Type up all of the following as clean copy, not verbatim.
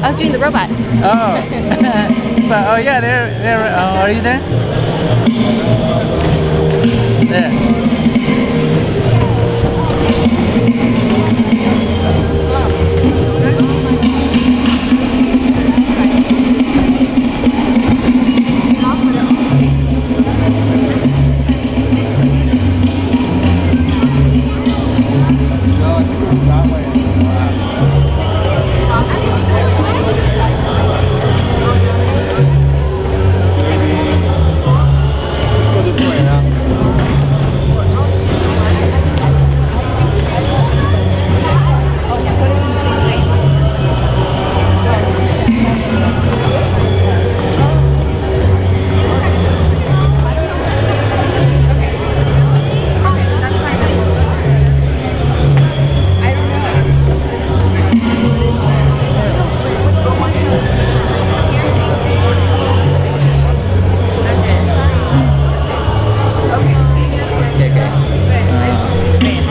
I was doing the robot. Oh. But, oh yeah, there. Are you there? There.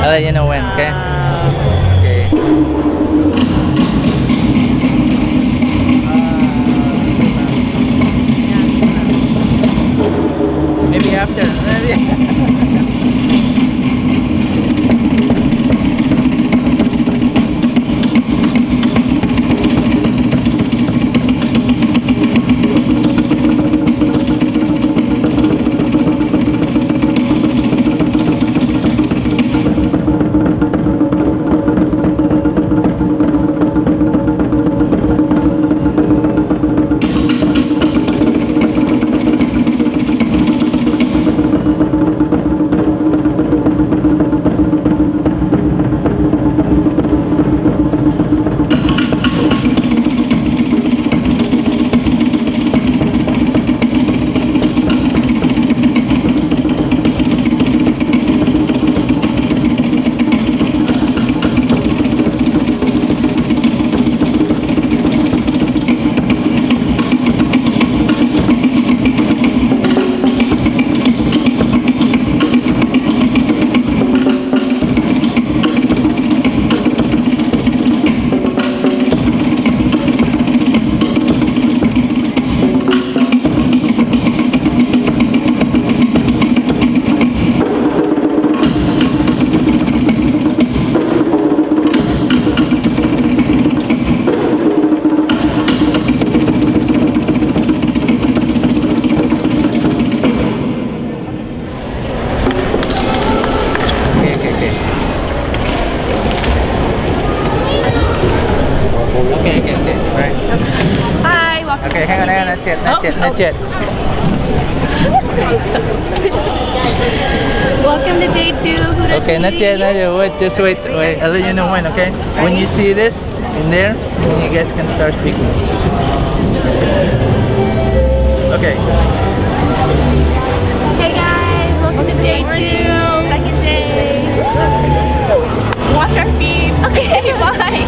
I'll let you know when, okay? Okay. Maybe after. Okay, hang on, not yet. Welcome to day 2. Okay, not yet. Wait, just wait. I'll let you know when, okay? When you see this in there, then you guys can start speaking. Okay. Hey guys, welcome to day 2. Second day. Wash our feet. Okay, bye.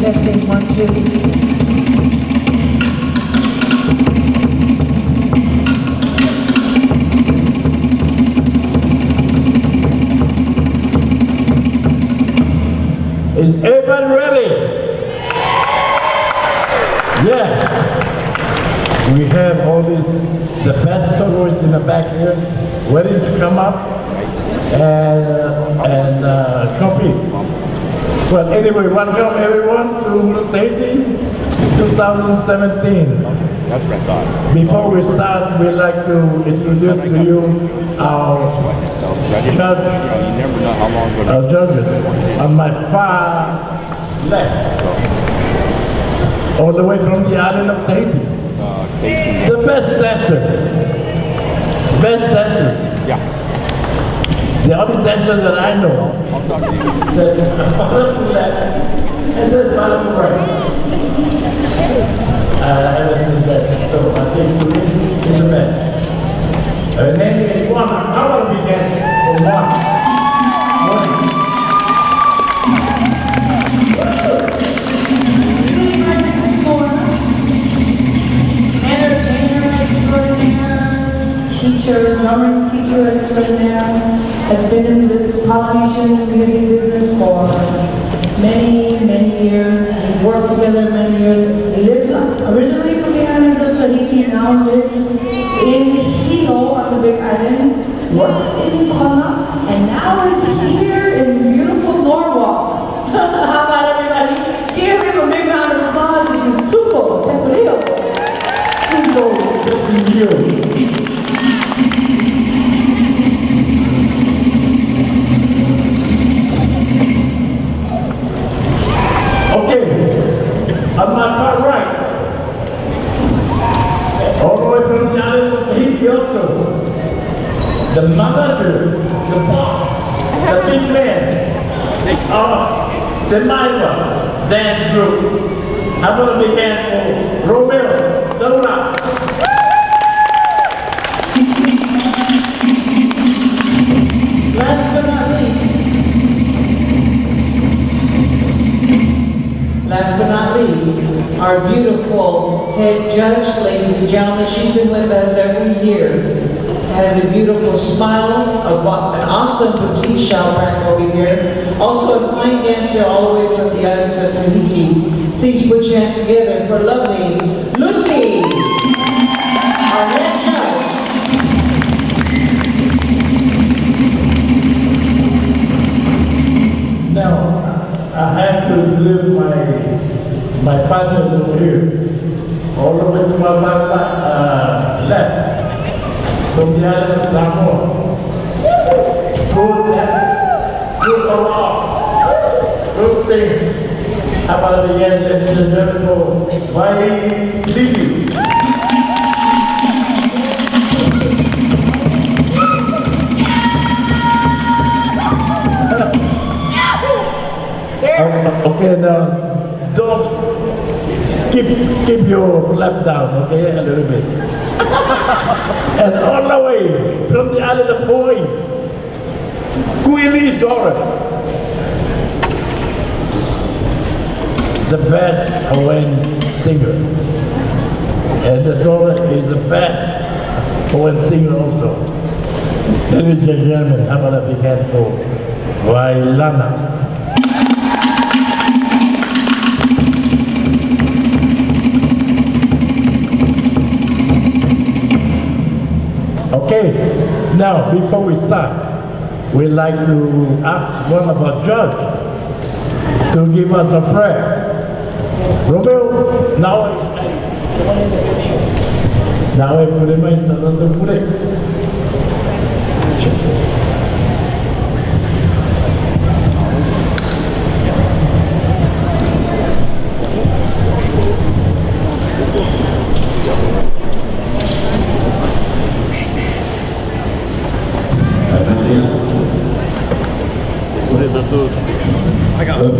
Testing 1, 2. Is everybody ready? Yes. We have all these, the best soloists in the back here, ready to come up and compete. Well, anyway, welcome everyone to Tahiti 2017. That's what I thought. Before we start, we'd like to introduce to you our judge, You never know how long it's our judges. On my far left, all the way from the island of Tahiti, Casey. the best dancer. Best dancer. Yeah. The only dancer that I know. I'll talk to you. That's far to left and then far to right. So I think we is the best. Her name is Juan. I want to begin from Juan. Sitting right next to Laura, entertainer extraordinaire, teacher, drumming teacher extraordinaire, has been in this Polynesian music business for many, many years. We've worked together many years. He lives originally from the islands of Tahiti, now lives in Hilo on the Big Island, works in Kona, and now is here in beautiful Norwalk. How about everybody? Give him a big round of applause. This is Tupo Teprio. Tupo Teprio. Okay, on my far right, all the way from the island of Tahiti also, the manager, the boss, the big man of the Maiwa dance group. I'm going to begin for Romeo Dora. Last but not least, our beautiful head judge, ladies and gentlemen, she's been with us every year. Has a beautiful smile, an awesome petite Shalbrak over here. Also a fine dancer all the way from the islands of Tahiti. Please put your hands together for lovely Lucy, our head judge. Now, I have to leave my partners over here, all the way to my left, from the island of Samoa. Good overall, good thing. How about the end, ladies and gentlemen, for Vai Lili. Okay, now don't keep your lap down, okay, a little bit. And all the way from the island of Hawaii, Kuili Dora, the best Hawaiian singer, and the daughter is the best Hawaiian singer also. Ladies and gentlemen, how about a big hand for Wailana. Okay, now before we start, we'd like to ask one of our judges to give us a prayer. Romeo, now I put him in another place. I got it.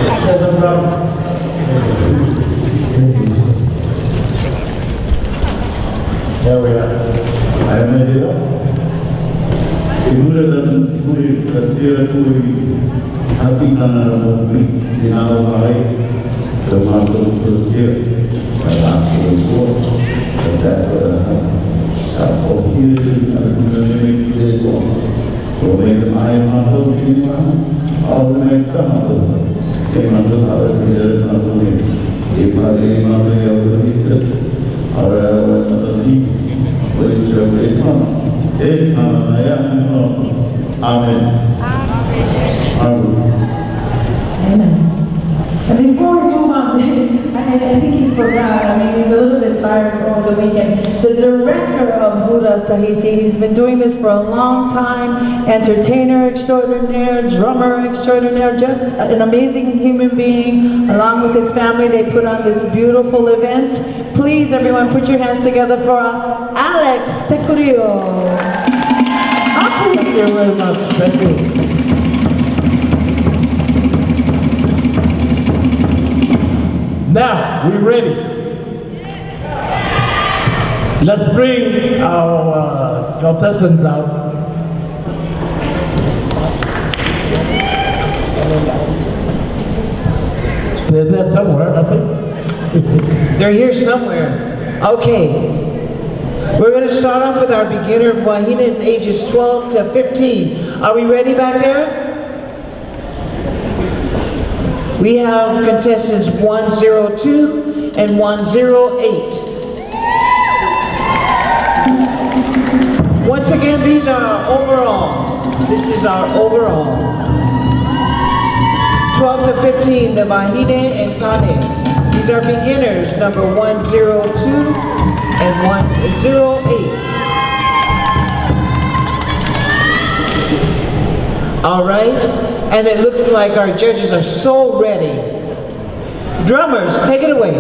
There's a problem. There we are. Ayana dia, ibu dan kuri dia kuri hati kanan mobil di alam lain termasuk kerja dalam kehidupan dan berhak opil mengenai kehidupan. Kemudian ayat masuk di mana orang mereka masuk, masuk ada tidak masuk ni. Ibadah ibadah yang berbeda, orang tertentu. Amen. Amen. And before we move on, I think he forgot, I mean, he's a little bit tired over the weekend. The director of Buddha Tahiti, he's been doing this for a long time, entertainer extraordinaire, drummer extraordinaire, just an amazing human being. Along with his family, they put on this beautiful event. Please, everyone, put your hands together for Alex Tecurio. Thank you very much. Thank you. Now, we ready? Let's bring our contestants out. They're there somewhere, I think. They're here somewhere. Okay. We're going to start off with our beginner of Wahine's ages 12 to 15. Are we ready back there? We have contestants 102 and 108. Once again, these are our overall. This is our overall. 12 to 15, the Wahine and Tane. These are beginners, number 102 and 108. All right. And it looks like our judges are so ready. Drummers, take it away.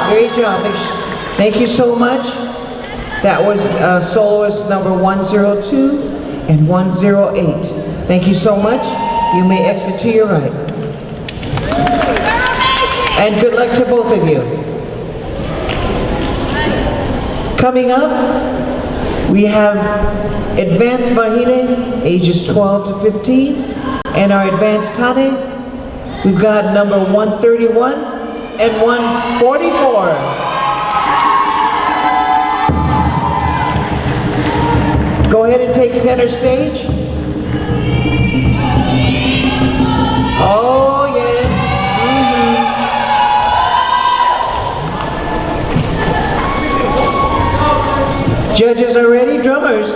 Great job. Thank you so much. That was soloist number 102 and 108. Thank you so much. You may exit to your right. And good luck to both of you. Coming up, we have Advanced Wahine, ages 12 to 15, and our Advanced Tane. We've got number 131 and 144. Go ahead and take center stage. Oh, yes. Judges are ready, drummers.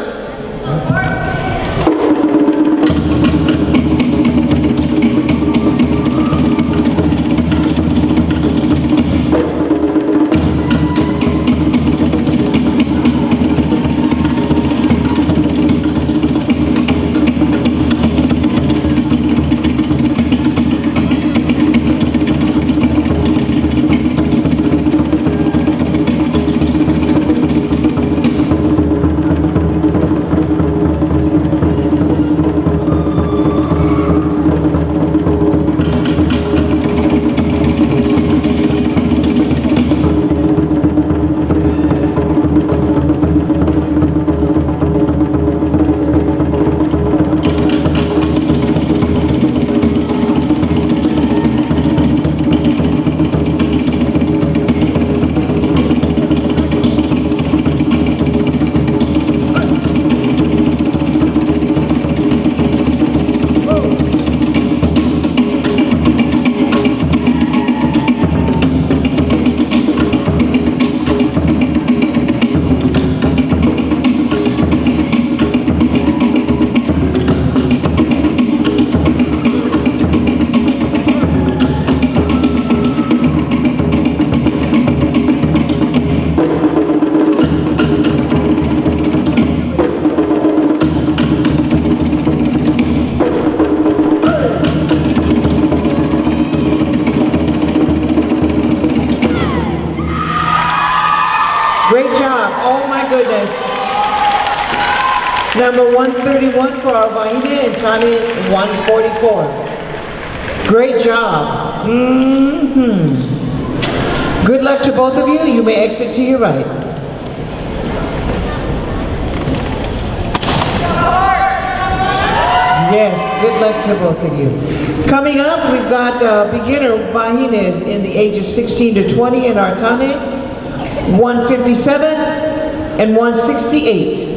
Number 131 for our Vahine and Tani 144. Great job. Good luck to both of you. You may exit to your right. Yes, good luck to both of you. Coming up, we've got beginner Vahines in the ages 16 to 20 in our Tane, 157 and 168.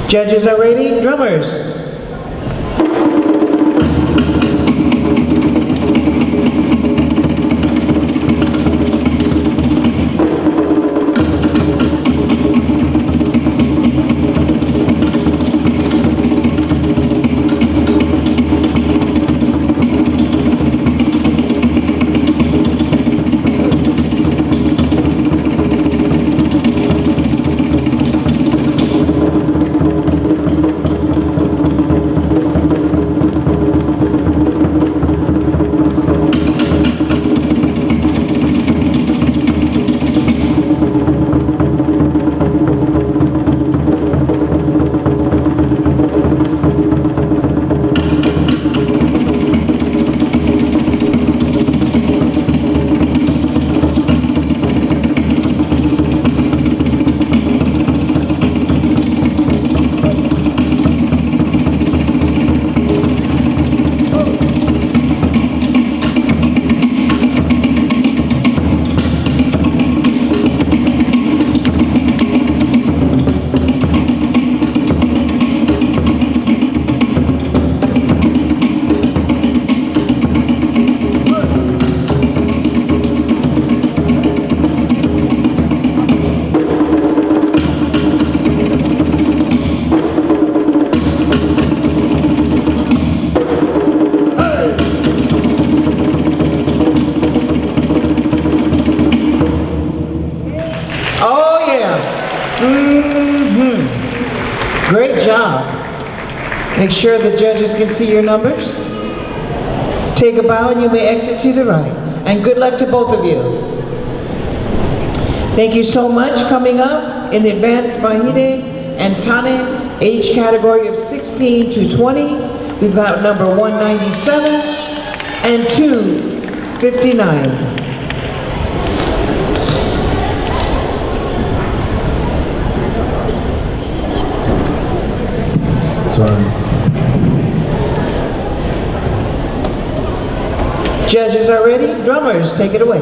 Judges are ready. Drummers. Great job. Make sure the judges can see your numbers. Take a bow and you may exit to the right. And good luck to both of you. Thank you so much. Coming up in the advanced Vahine and Tane age category of 16 to 20, we've got number 197 and 259. Judges are ready. Drummers, take it away.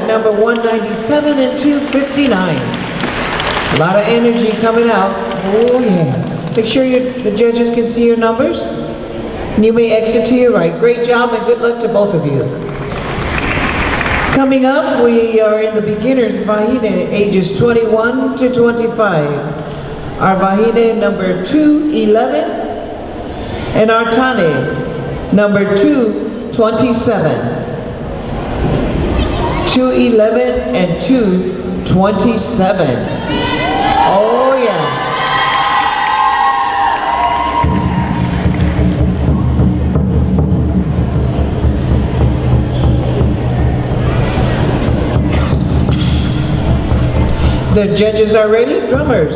Number 197 and 259. A lot of energy coming out. Oh yeah. Make sure the judges can see your numbers. And you may exit to your right. Great job and good luck to both of you. Coming up, we are in the beginners Vahine, ages 21 to 25. Our Vahine number 211 and our Tane number 227. 211 and 227. Oh yeah. The judges are ready, drummers.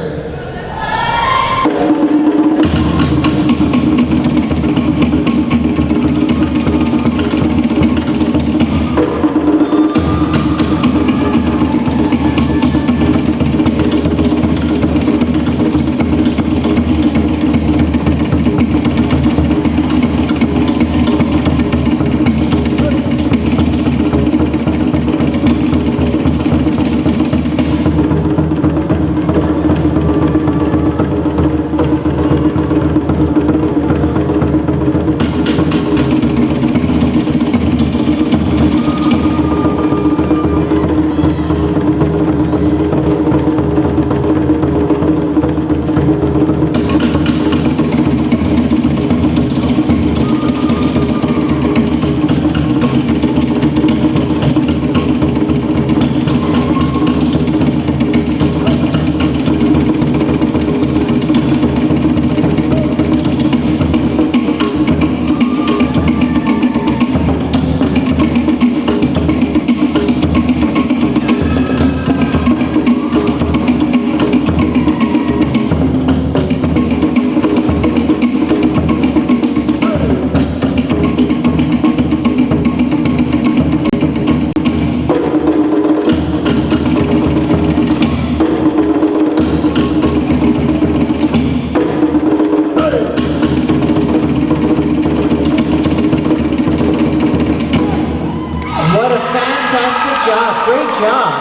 Great job.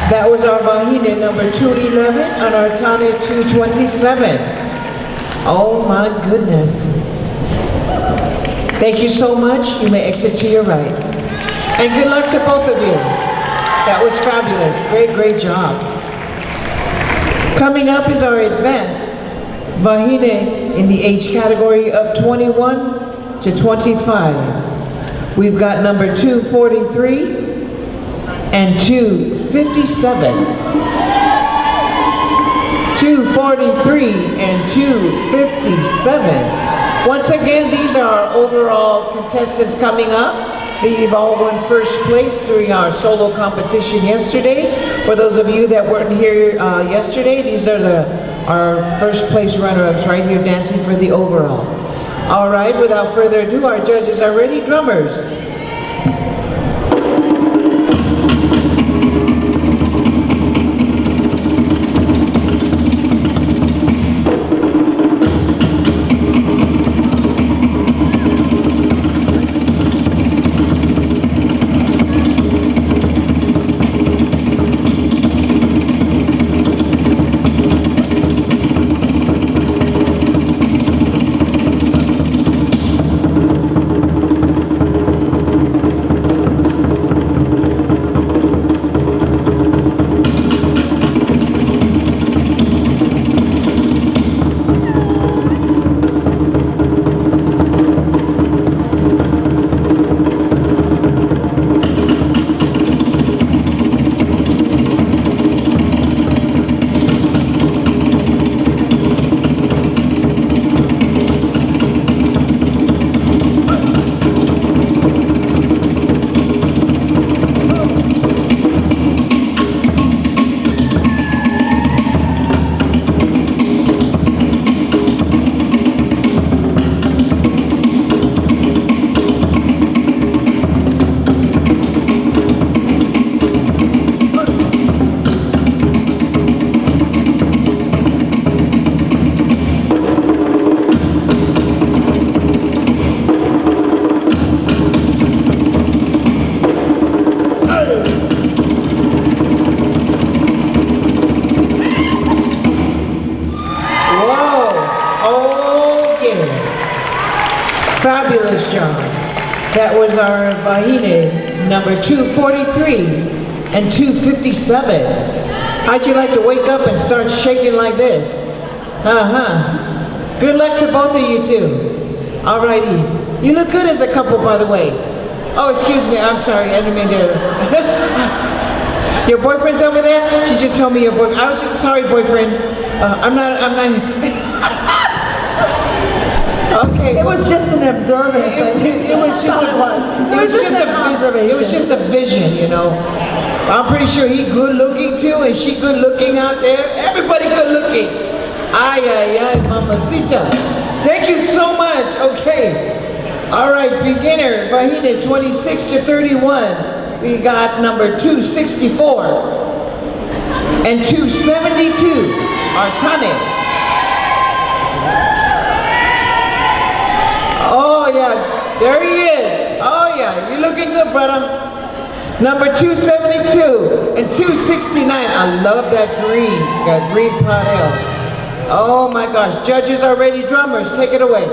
That was our Vahine number 211 and our Tane 227. Oh my goodness. Thank you so much. You may exit to your right. And good luck to both of you. That was fabulous. Great, great job. Coming up is our advanced Vahine in the age category of 21 to 25. We've got number 243 and 257. 243 and 257. Once again, these are our overall contestants coming up. They've all won first place during our solo competition yesterday. For those of you that weren't here yesterday, these are our first place runner-ups right here dancing for the overall. All right, without further ado, our judges are ready. Drummers. Fabulous job. That was our Vahine number 243 and 257. How'd you like to wake up and start shaking like this? Good luck to both of you two. Alrighty. You look good as a couple, by the way. Oh, excuse me, I'm sorry, I didn't mean to. Your boyfriend's over there? She just told me your boyfriend. I was sorry, boyfriend. I'm not. Okay. It was just an observance. It was just a vision, you know. I'm pretty sure he good looking too, and she good looking out there. Everybody good looking. Ay, ay, ay, mamacita. Thank you so much. Okay. All right, beginner, Vahine, 26 to 31. We got number 264 and 272, Artane. Oh yeah, there he is. Oh yeah, you're looking good, brother. Number 272 and 269. I love that green Padel. Oh my gosh, judges are ready, drummers, take it away.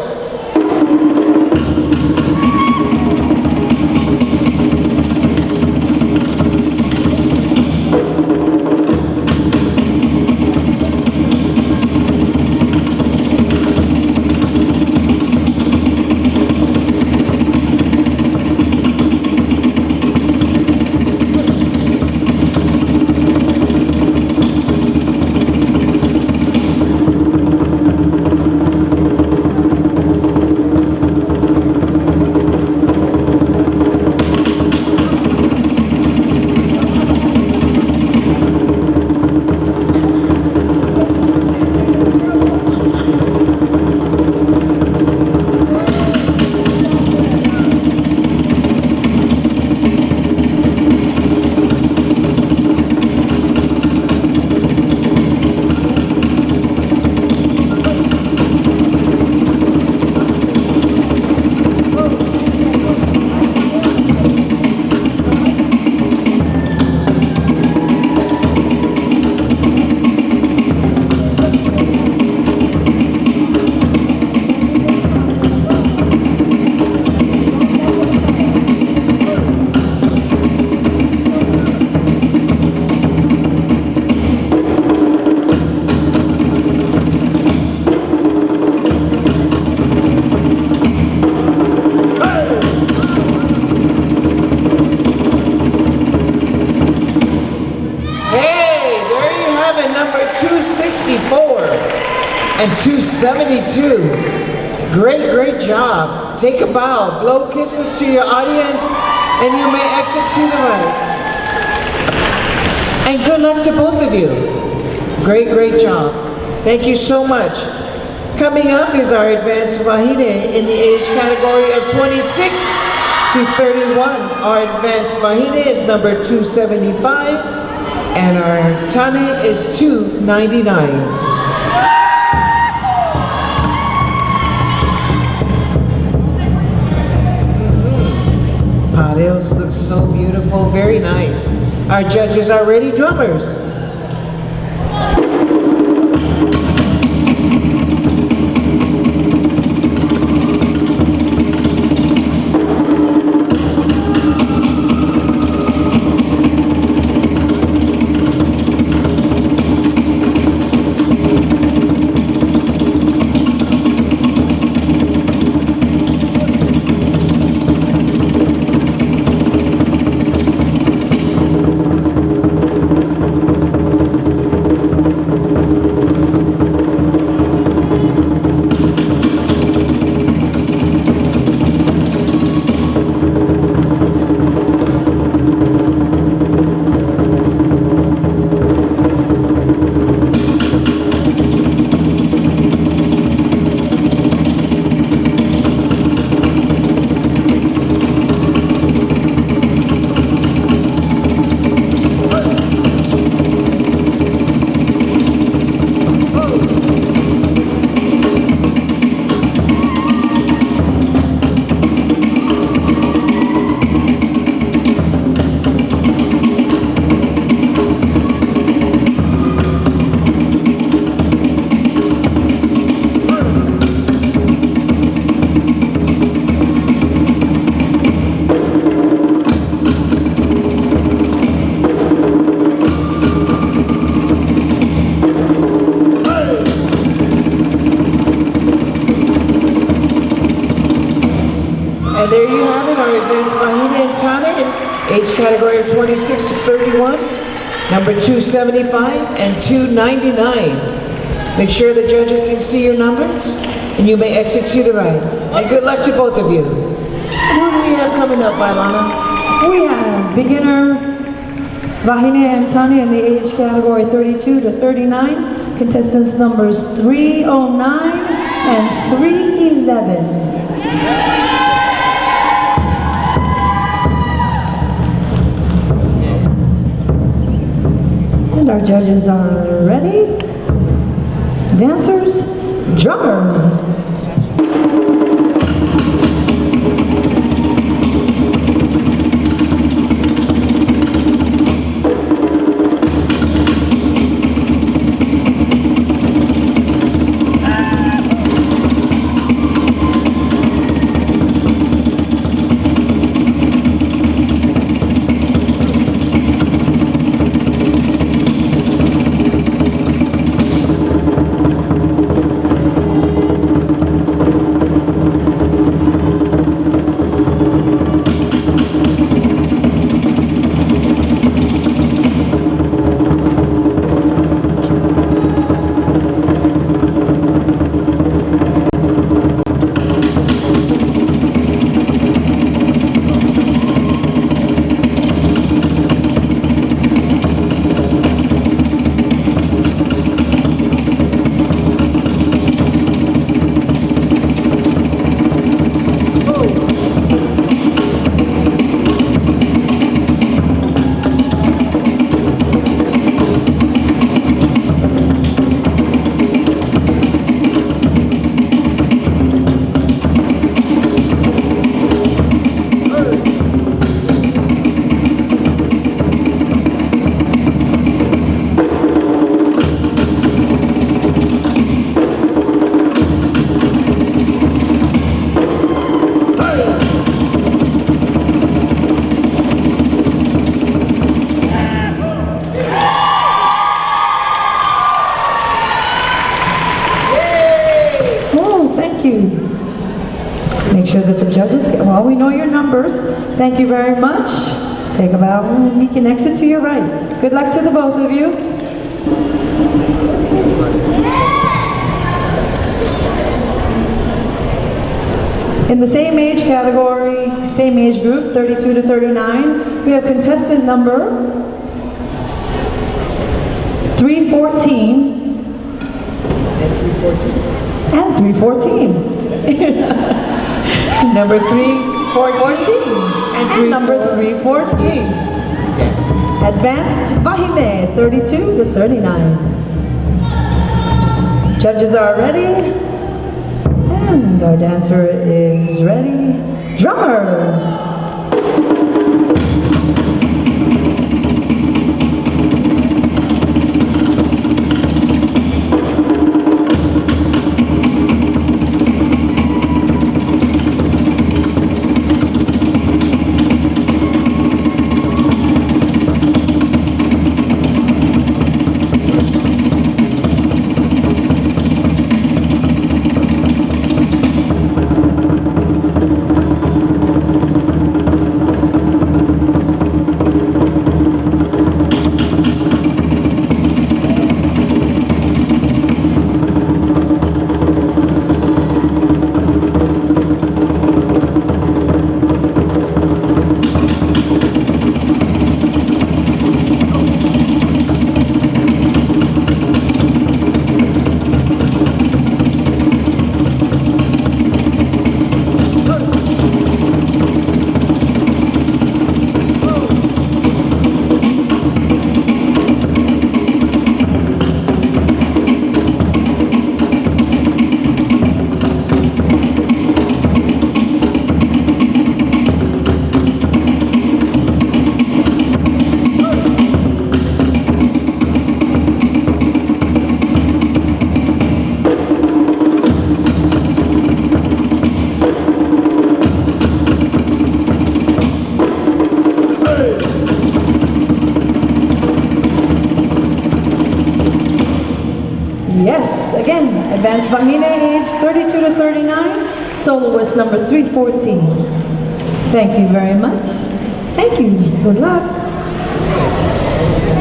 And 272. Great job. Take a bow, blow kisses to your audience, and you may exit to the right. And good luck to both of you. Great job. Thank you so much. Coming up is our advanced Vahine in the age category of 26 to 31. Our advanced Vahine is number 275, and our Tane is 299. Padeos look so beautiful, very nice. Our judges are ready, drummers. And there you have it, our advanced Vahine and Tane, age category of 26 to 31, number 275 and 299. Make sure the judges can see your numbers, and you may exit to the right. And good luck to both of you. And who do we have coming up, Vailana? We have beginner Vahine and Tane in the age category 32 to 39, contestants numbers 309 and 311. And our judges are ready. Dancers, drummers. Make sure that the judges get, well, we know your numbers. Thank you very much. Take a bow and you can exit to your right. Good luck to the both of you. In the same age category, same age group, 32 to 39, we have contestant number 314 and 314. Number 314 and number 314. Yes. Advanced Vahine, 32 to 39. Judges are ready, and our dancer is ready. Drummers. Yes, again, Advanced Vahine, age 32 to 39, soloist number 314. Thank you very much. Thank you. Good luck.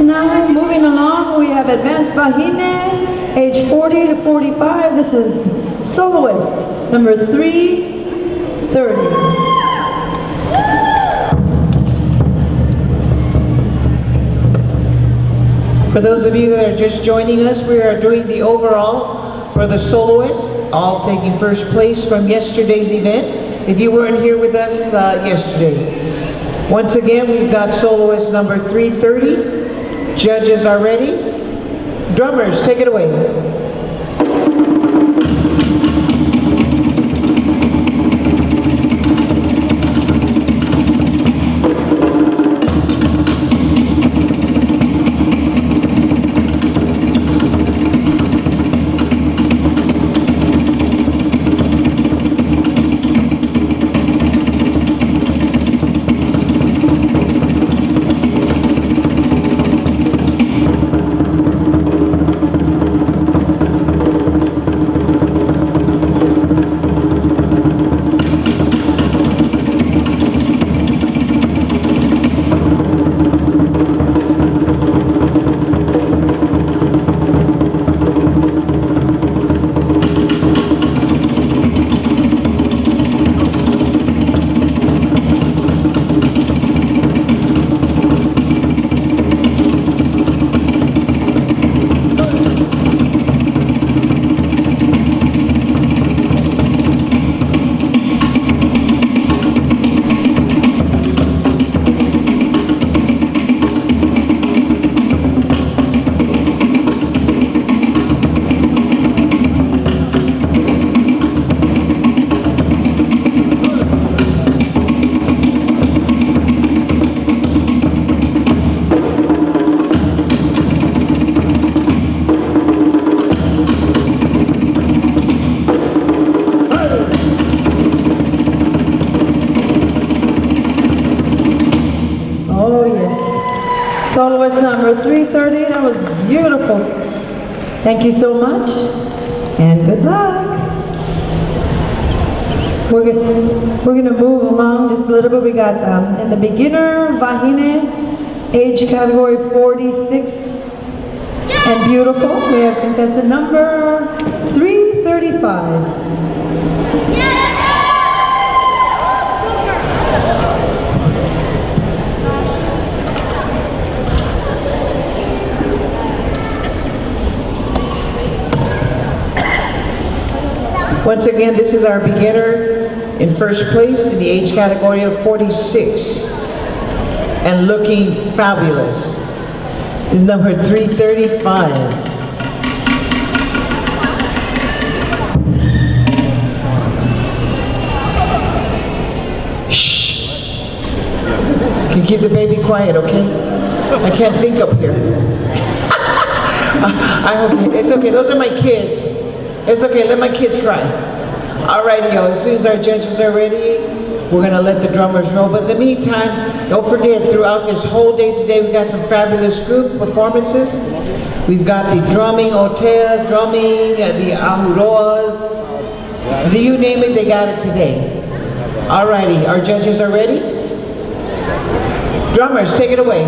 Now, moving along, we have Advanced Vahine, age 40 to 45. This is soloist, number 330. For those of you that are just joining us, we are doing the overall for the soloists, all taking first place from yesterday's event. If you weren't here with us yesterday. Once again, we've got soloist number 330. Judges are ready. Drummers, take it away. Soloist number 330, that was beautiful. Thank you so much, and good luck. We're gonna move along just a little bit. We got in the beginner Vahine, age category 46 and beautiful. We have contestant number 335. Once again, this is our beginner in first place in the age category of 46 and looking fabulous. This is number 335. Shh. Can you keep the baby quiet, okay? I can't think up here. It's okay, those are my kids. It's okay, let my kids cry. Alrighty, y'all, as soon as our judges are ready, we're gonna let the drummers roll. But in the meantime, don't forget, throughout this whole day today, we've got some fabulous group performances. We've got the drumming, hotel, drumming, the ahuroas, you name it, they got it today. Alrighty, our judges are ready? Drummers, take it away.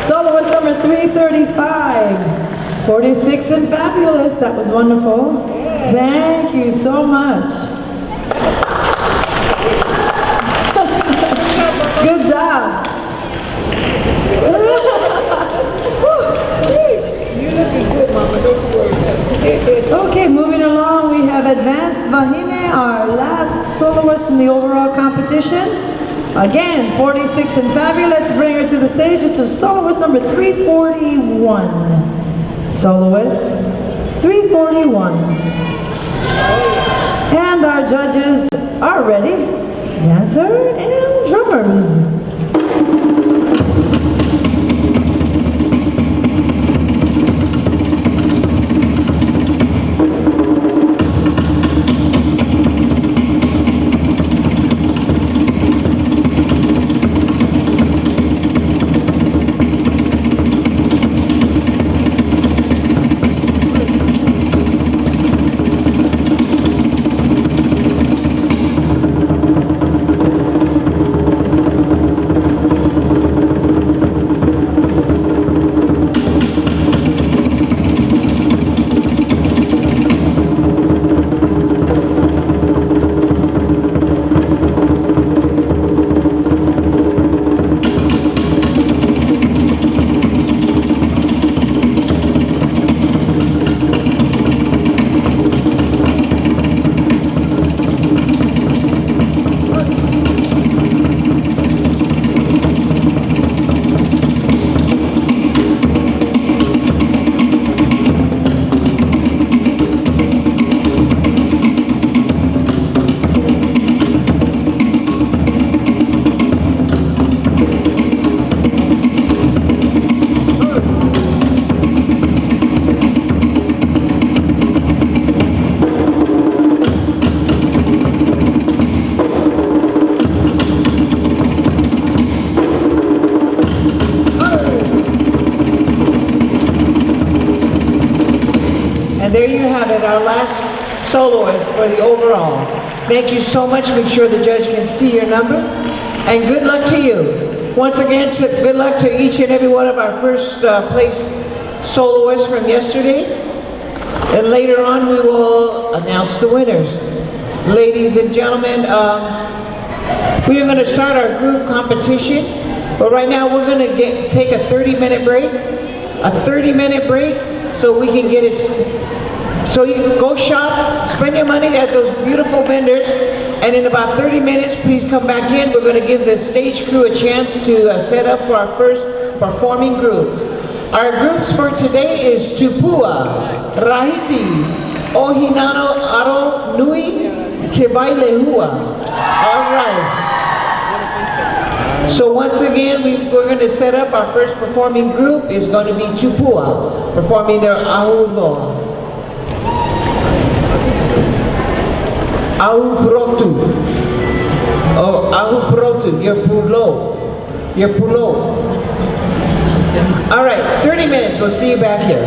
Soloist number 335. 46 and fabulous. That was wonderful. Thank you so much. Good job. You're looking good, Mama. Don't you worry. Okay, moving along, we have Advanced Vahine, our last soloist in the overall competition. Again, 46 and fabulous. Let's bring her to the stage. This is soloist number 341. Soloist 341. And our judges are ready. Dancer and drummers. There you have it, our last soloist for the overall. Thank you so much. Make sure the judge can see your number. And good luck to you. Once again, good luck to each and every one of our first place soloists from yesterday. And later on, we will announce the winners. Ladies and gentlemen, we are going to start our group competition. But right now, we're going to take a 30-minute break. A 30-minute break so we can get it. So you can go shop, spend your money at those beautiful vendors, and in about 30 minutes, please come back in. We're going to give the stage crew a chance to set up for our first performing group. Our groups for today is Tupua, Rahiti, Ohinano Aro Nui, Kevailehua. All right. So once again, we're going to set up our first performing group. Is going to be Tupua, performing their Ahuloa. Ahuprotu. Oh, Ahuprotu, your pulo. Your pulo. All right, 30 minutes. We'll see you back here.